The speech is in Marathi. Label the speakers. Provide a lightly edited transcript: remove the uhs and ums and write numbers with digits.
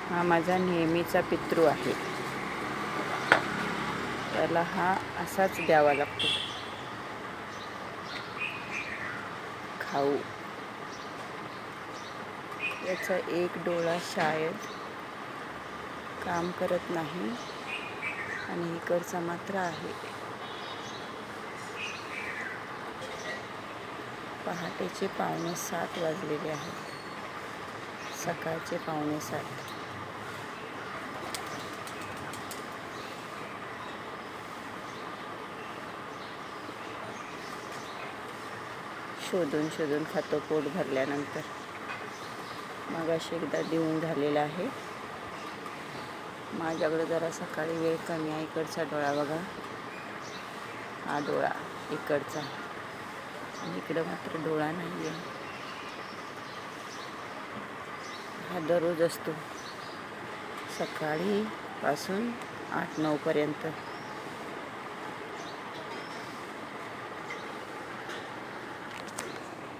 Speaker 1: हा माझा नेहमीचा पितृ आहे. त्याला हा असाच द्यावा लागतो खाऊ. याचा एक डोळा शायद काम करत नाही आणि इकडचा मात्र आहे. पहाटेचे 6:45 वाजलेले आहेत. सकाळचे 6:45. शोधून शोधून खातो पोट भरल्यानंतर. मगाशी एकदा देऊन झालेला आहे. माझ्याकडे जरा सकाळी वेळ कमी आहे. इकडचा डोळा बघा, हा डोळा इकडचा, आणि इकडं मात्र डोळा नाही आहे. हा दररोज असतो सकाळी पासून 8-9 पर्यंत.